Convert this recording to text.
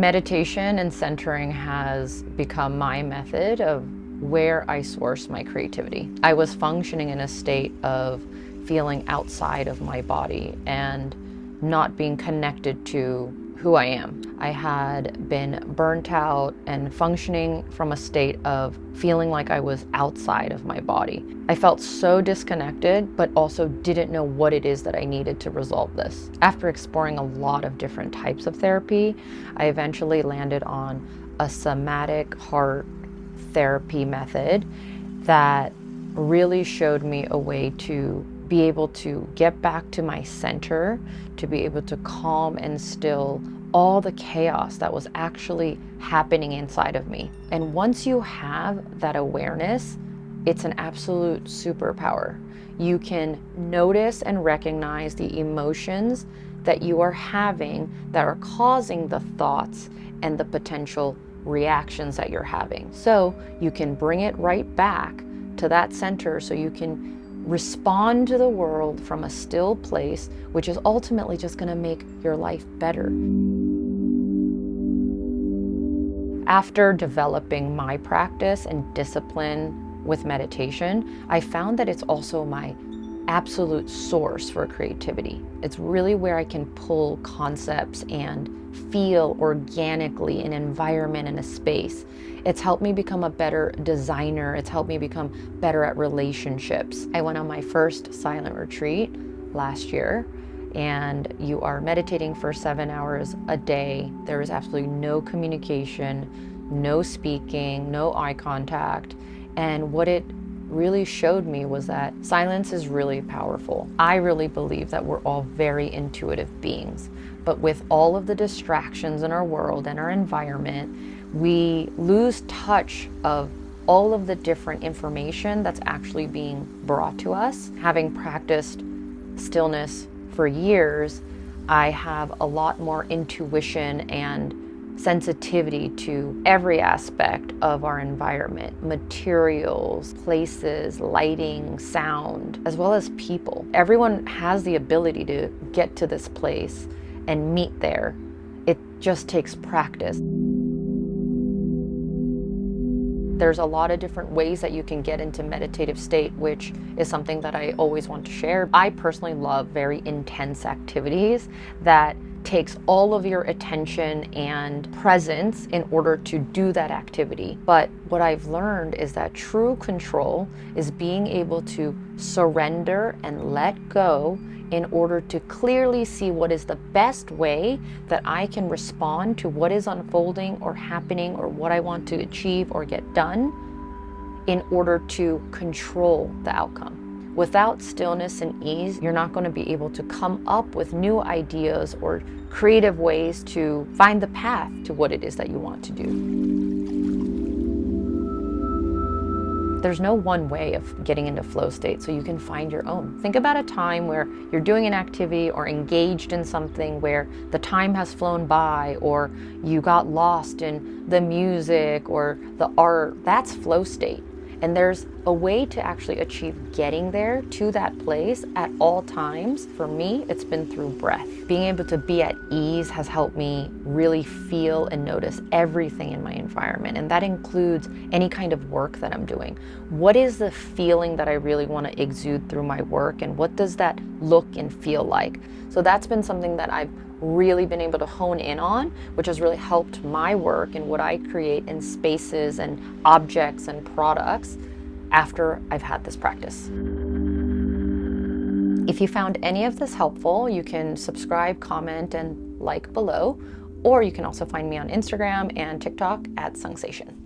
Meditation and centering has become my method of where I source my creativity. I was functioning in a state of feeling outside of my body and not being connected to who I am. I had been burnt out and functioning from a state of feeling like I was outside of my body. I felt so disconnected, but also didn't know what it is that I needed to resolve this. After exploring a lot of different types of therapy, I eventually landed on a somatic heart therapy method that really showed me a way to be able to get back to my center, to be able to calm and still all the chaos that was actually happening inside of me. And once you have that awareness, it's an absolute superpower. You can notice and recognize the emotions that you are having that are causing the thoughts and the potential reactions that you're having. So you can bring it right back to that center so you can respond to the world from a still place, which is ultimately just going to make your life better. After developing my practice and discipline with meditation, I found that it's also my absolute source for creativity. It's really where I can pull concepts and feel organically an environment and a space. It's helped me become a better designer. It's helped me become better at relationships. I went on my first silent retreat last year, and you are meditating for 7 hours a day. There is absolutely no communication, no speaking, no eye contact. And what it really showed me was that silence is really powerful. I really believe that we're all very intuitive beings, but with all of the distractions in our world and our environment, we lose touch of all of the different information that's actually being brought to us. Having practiced stillness for years, I have a lot more intuition and sensitivity to every aspect of our environment, materials, places, lighting, sound, as well as people. Everyone has the ability to get to this place and meet there. It just takes practice. There's a lot of different ways that you can get into meditative state, which is something that I always want to share. I personally love very intense activities that takes all of your attention and presence in order to do that activity. But what I've learned is that true control is being able to surrender and let go in order to clearly see what is the best way that I can respond to what is unfolding or happening or what I want to achieve or get done in order to control the outcome. Without stillness and ease, you're not going to be able to come up with new ideas or creative ways to find the path to what it is that you want to do. There's no one way of getting into flow state, so you can find your own. Think about a time where you're doing an activity or engaged in something where the time has flown by, or you got lost in the music or the art. That's flow state. And there's a way to actually achieve getting there to that place at all times. For me, it's been through breath. Being able to be at ease has helped me really feel and notice everything in my environment. And that includes any kind of work that I'm doing. What is the feeling that I really want to exude through my work? And what does that look and feel like? So that's been something that I've really been able to hone in on, which has really helped my work and what I create in spaces and objects and products after I've had this practice. If you found any of this helpful, you can subscribe, comment, and like below, or you can also find me on Instagram and TikTok at Sensation.